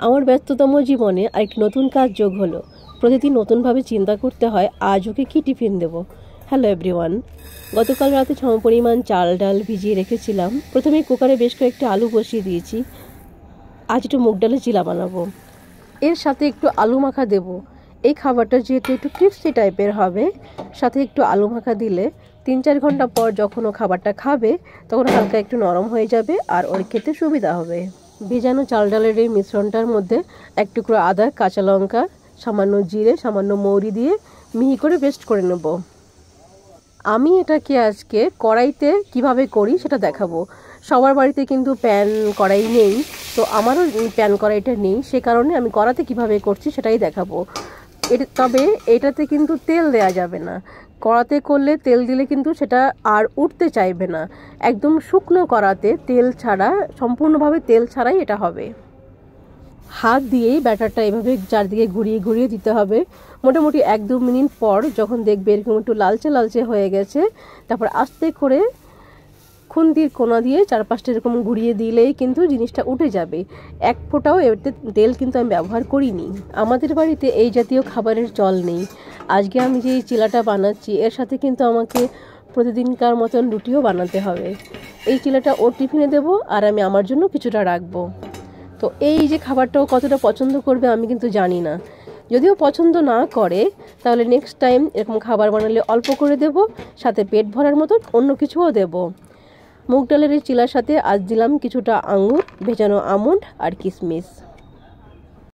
আমার ব্যস্ততম জীবনে আরেকটি নতুন কাজ যোগ হলো। প্রতিদিন নতুনভাবে চিন্তা করতে হয় আজ ওকে কী টিফিন দেবো। Hello everyone. গতকাল রাতে সমপরিমাণ চাল ডাল ভিজিয়ে রেখেছিলাম। প্রথমে কুকারে বেশ কয়েকটি আলু বসিয়ে দিয়েছি। আজ একটু মুগ ডালের চিলা বানাবো, এর সাথে একটু আলু মাখা দেব। এই খাবারটা যেহেতু একটু ক্রিস্পি টাইপের হবে, সাথে একটু আলু মাখা দিলে 3-4 ঘন্টা পর যখন ও খাবারটা খাবে তখন হালকা একটু নরম হয়ে যাবে আর ওর খেতে সুবিধা হবে। ভেজানো চাল ডালের এই মিশ্রণটার মধ্যে এক টুকরো আদা, কাঁচা লঙ্কা, সামান্য জিরে, সামান্য মৌরি দিয়ে মিহি করে পেস্ট করে নেব। আমি এটাকে আজকে কড়াইতে কিভাবে করি সেটা দেখাবো। সবার বাড়িতে কিন্তু প্যান কড়াই নেই, তো আমারও প্যান কড়াইটা নেই, সে কারণে আমি কড়াতে কিভাবে করছি সেটাই দেখাবো। তবে এটাতে কিন্তু তেল দেয়া যাবে না। কড়াতে করলে তেল দিলে কিন্তু সেটা আর উঠতে চাইবে না। একদম শুকনো কড়াতে তেল ছাড়া, সম্পূর্ণভাবে তেল ছাড়াই এটা হবে। হাত দিয়েই ব্যাটারটা এভাবে চারদিকে ঘুরিয়ে ঘুরিয়ে দিতে হবে। মোটামুটি 1-2 মিনিট পর যখন দেখবে এরকম একটু লালচে লালচে হয়ে গেছে, তারপর আস্তে করে খুন্তির কোনা দিয়ে চারপাশটা এরকম ঘুরিয়ে দিলেই কিন্তু জিনিসটা উঠে যাবে। এক ফোঁটাও এতে তেল কিন্তু আমি ব্যবহার করিনি। আমাদের বাড়িতে এই জাতীয় খাবারের চল নেই। আজকে আমি যে এই চিলাটা বানাচ্ছি এর সাথে কিন্তু আমাকে প্রতিদিনকার মতন রুটিও বানাতে হবে। এই চিলাটা ওর টিফিনে দেবো আর আমি আমার জন্য কিছুটা রাখবো। তো এই যে খাবারটাও কতটা পছন্দ করবে আমি কিন্তু জানি না। যদিও পছন্দ না করে তাহলে নেক্সট টাইম এরকম খাবার বানালে অল্প করে দেব, সাথে পেট ভরার মতো অন্য কিছুও দেব। মুগ ডালের এই চিলার সাথে আজ দিলাম কিছুটা আঙুর, ভেজানো আমন্ড আর কিশমিশ।